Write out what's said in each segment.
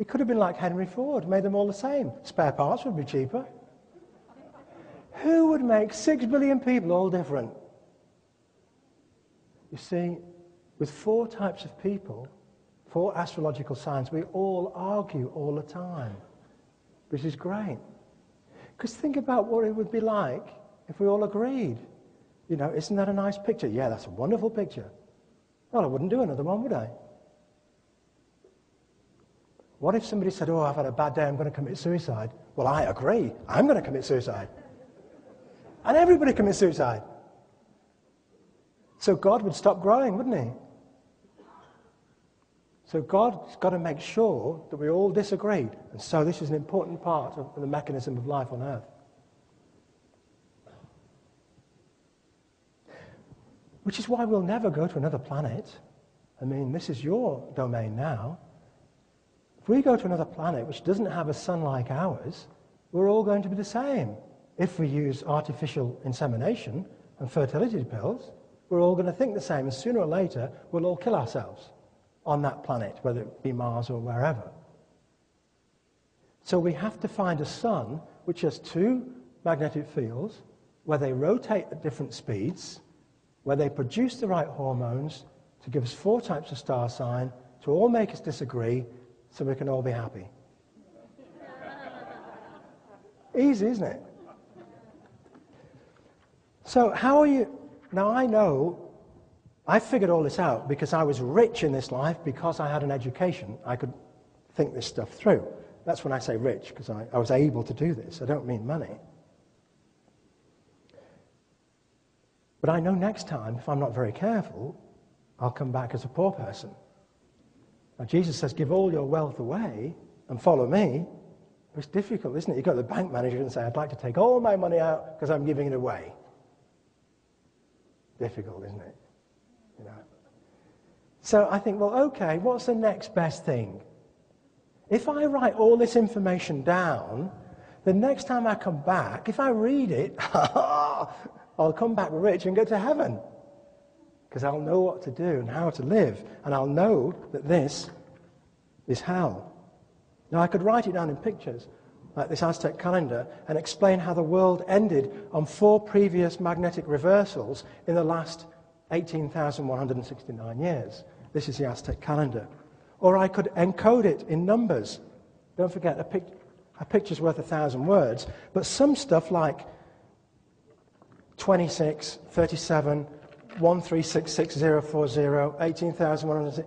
It could have been like Henry Ford, made them all the same. Spare parts would be cheaper. Who would make 6 billion people all different? You see, with 4 types of people, 4 astrological signs, we all argue all the time, which is great. Because think about what it would be like if we all agreed. You know, isn't that a nice picture? Yeah, that's a wonderful picture. Well, I wouldn't do another one, would I? What if somebody said, oh, I've had a bad day, I'm going to commit suicide? Well, I agree. I'm going to commit suicide. And everybody commits suicide. So God would stop growing, wouldn't he? So God's got to make sure that we all disagreed. And so this is an important part of the mechanism of life on Earth. Which is why we'll never go to another planet. I mean, this is your domain now. If we go to another planet which doesn't have a sun like ours, we're all going to be the same. If we use artificial insemination and fertility pills, we're all going to think the same, and sooner or later we'll all kill ourselves on that planet, whether it be Mars or wherever. So we have to find a sun which has 2 magnetic fields, where they rotate at different speeds, where they produce the right hormones to give us 4 types of star sign, to all make us disagree, so we can all be happy. Easy, isn't it? So how are you... Now I know, I figured all this out because I was rich in this life, because I had an education. I could think this stuff through. That's when I say rich, because I was able to do this. I don't mean money. But I know next time, if I'm not very careful, I'll come back as a poor person. Now Jesus says, give all your wealth away and follow me. It's difficult, isn't it? You go to the bank manager and say, I'd like to take all my money out because I'm giving it away. Difficult, isn't it? You know. So I think, well, okay, what's the next best thing? If I write all this information down, the next time I come back, if I read it, I'll come back rich and go to heaven. Because I'll know what to do and how to live. And I'll know that this is hell. Now, I could write it down in pictures, like this Aztec calendar, and explain how the world ended on 4 previous magnetic reversals in the last 18,169 years. This is the Aztec calendar. Or I could encode it in numbers. Don't forget, a picture's worth 1,000 words. But some stuff like 26, 37, 1366040, 18,106,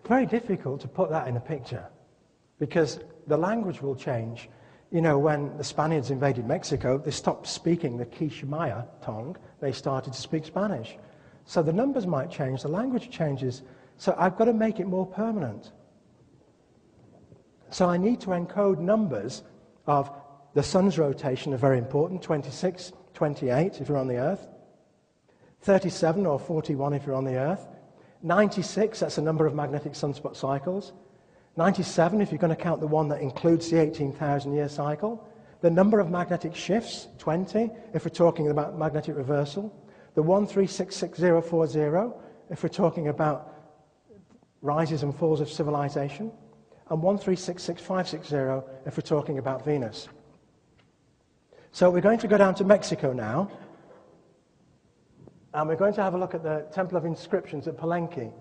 very difficult to put that in a picture, because the language will change. You know, when the Spaniards invaded Mexico, they stopped speaking the Quichumaya tongue. They started to speak Spanish. So the numbers might change, the language changes. So I've got to make it more permanent. So I need to encode numbers of the sun's rotation, are very important, 26, 28 if you're on the Earth, 37 or 41 if you're on the Earth, 96, that's the number of magnetic sunspot cycles, 97 if you're going to count the one that includes the 18,000-year cycle, the number of magnetic shifts, 20 if we're talking about magnetic reversal, the 1366040 if we're talking about rises and falls of civilization, and 1366560 if we're talking about Venus. So we're going to go down to Mexico now, and we're going to have a look at the Temple of Inscriptions at Palenque,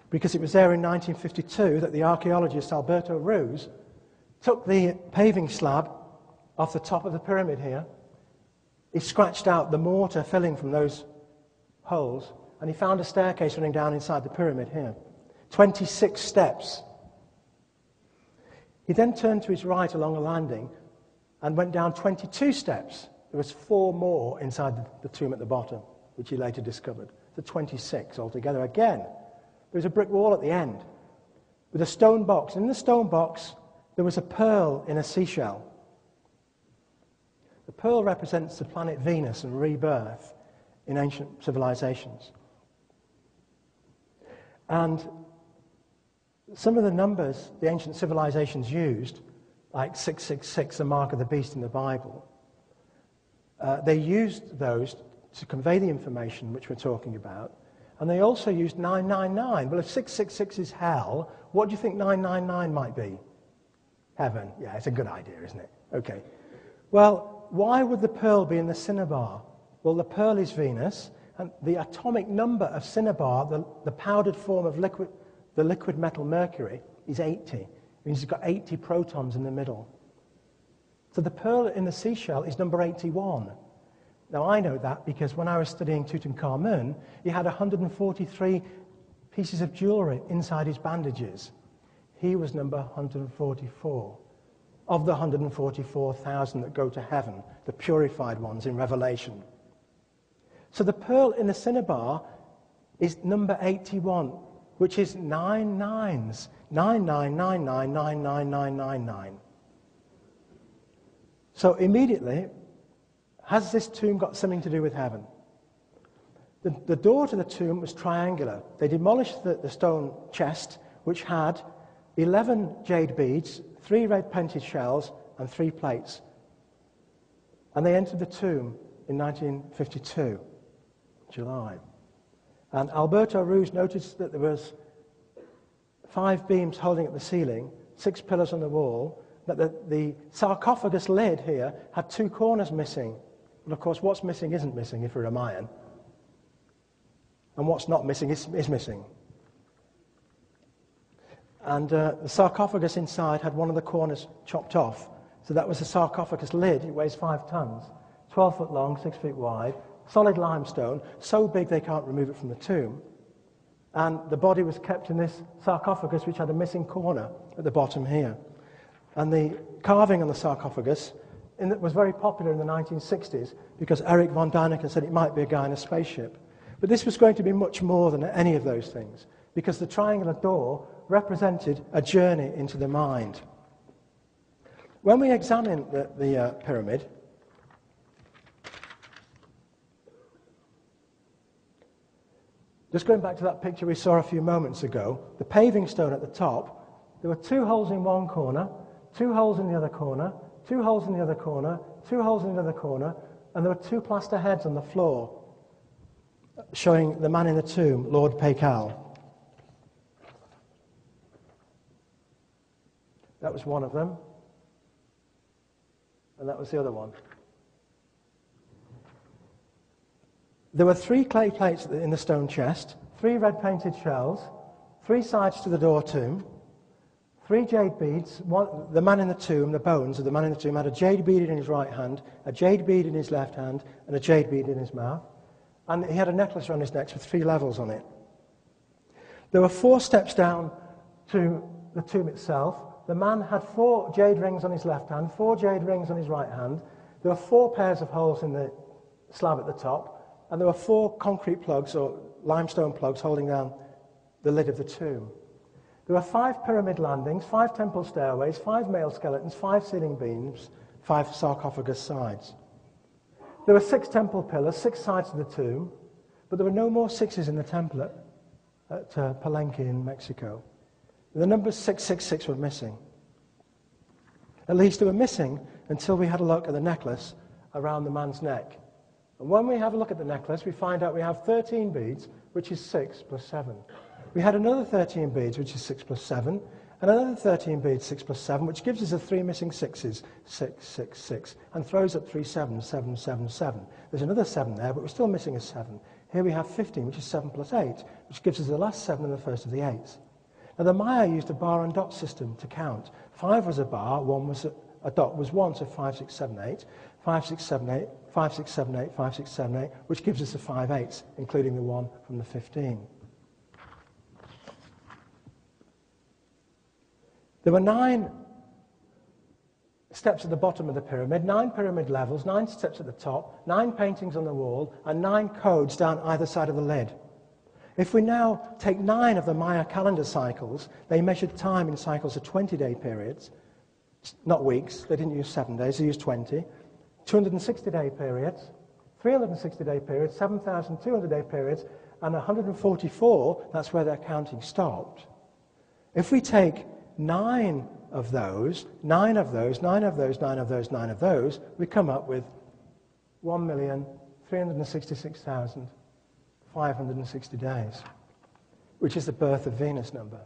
because it was there in 1952 that the archaeologist Alberto Ruz took the paving slab off the top of the pyramid here. He scratched out the mortar filling from those holes, and he found a staircase running down inside the pyramid here. 26 steps. He then turned to his right along a landing and went down 22 steps. There was 4 more inside the tomb at the bottom, which he later discovered. So 26 altogether. Again, there was a brick wall at the end with a stone box. In the stone box, there was a pearl in a seashell. The pearl represents the planet Venus and rebirth in ancient civilizations. And some of the numbers the ancient civilizations used, like 666, the mark of the beast in the Bible, they used those to convey the information which we're talking about. And they also used 999. Well, if 666 is hell, what do you think 999 might be? Heaven. Yeah, it's a good idea, isn't it? Okay. Well, why would the pearl be in the cinnabar? Well, the pearl is Venus, and the atomic number of cinnabar, the powdered form of the liquid metal mercury, is 80. It means it's got 80 protons in the middle. So the pearl in the seashell is number 81. Now, I know that because when I was studying Tutankhamen, he had 143 pieces of jewelry inside his bandages. He was number 144 of the 144,000 that go to heaven, the purified ones in Revelation. So the pearl in the cinnabar is number 81, which is 9 nines. 999999999. So immediately, has this tomb got something to do with heaven? The door to the tomb was triangular. They demolished the stone chest, which had 11 jade beads, 3 red painted shells, and 3 plates. And they entered the tomb in 1952, July. And Alberto Ruz noticed that there was 5 beams holding at the ceiling, 6 pillars on the wall, that the sarcophagus lid here had 2 corners missing. And of course, what's missing isn't missing if you're a Mayan. And what's not missing is missing. And the sarcophagus inside had one of the corners chopped off. So that was the sarcophagus lid. It weighs 5 tons, 12 foot long, 6 feet wide, solid limestone, so big they can't remove it from the tomb. And the body was kept in this sarcophagus, which had a missing corner at the bottom here. And the carving on the sarcophagus was very popular in the 1960s because Eric von Däniken said it might be a guy in a spaceship. But this was going to be much more than any of those things because the triangular door represented a journey into the mind. When we examine the pyramid, just going back to that picture we saw a few moments ago, the paving stone at the top, there were 2 holes in one corner, 2 holes in the other corner, 2 holes in the other corner, 2 holes in the other corner, and there were 2 plaster heads on the floor showing the man in the tomb, Lord Paikal. That was one of them, and that was the other one. There were 3 clay plates in the stone chest, 3 red painted shells, 3 sides to the door tomb, 3 jade beads. The man in the tomb, the bones of the man in the tomb, had a jade bead in his right hand, a jade bead in his left hand, and a jade bead in his mouth. And he had a necklace around his neck with 3 levels on it. There were 4 steps down to the tomb itself. The man had 4 jade rings on his left hand, 4 jade rings on his right hand. There were 4 pairs of holes in the slab at the top, and there were 4 concrete plugs or limestone plugs holding down the lid of the tomb. There were 5 pyramid landings, 5 temple stairways, 5 male skeletons, 5 ceiling beams, 5 sarcophagus sides. There were 6 temple pillars, 6 sides to the tomb, but there were no more 6s in the temple at Palenque in Mexico. The numbers 666 were missing. At least they were missing until we had a look at the necklace around the man's neck. And when we have a look at the necklace, we find out we have 13 beads, which is 6 plus 7. We had another 13 beads, which is 6 plus 7, and another 13 beads, 6 plus 7, which gives us the 3 missing 6s, 6, 6, 6, and throws up 3 7s, 7, 7, 7. There's another 7 there, but we're still missing a 7. Here we have 15, which is 7 plus 8, which gives us the last 7 and the first of the 8s. Now, the Maya used a bar and dot system to count. 5 was a bar, 1 was a dot was 1, so 5, 6, 7, 8, 5, 6, 7, 8, 5, 6, 7, 8, 5, 6, 7, 8, which gives us the 5 8s, including the 1 from the 15. There were 9 steps at the bottom of the pyramid, 9 pyramid levels, 9 steps at the top, 9 paintings on the wall, and 9 codes down either side of the lid. If we now take 9 of the Maya calendar cycles, they measured time in cycles of 20-day periods, not weeks. They didn't use 7 days, they used 20. 260-day periods, 360-day periods, 7,200-day periods, and 144, that's where their counting stopped. If we take 9 of those, 9 of those, 9 of those, 9 of those, 9 of those, we come up with 1,366,500. 560 days, which is the birth of Venus number.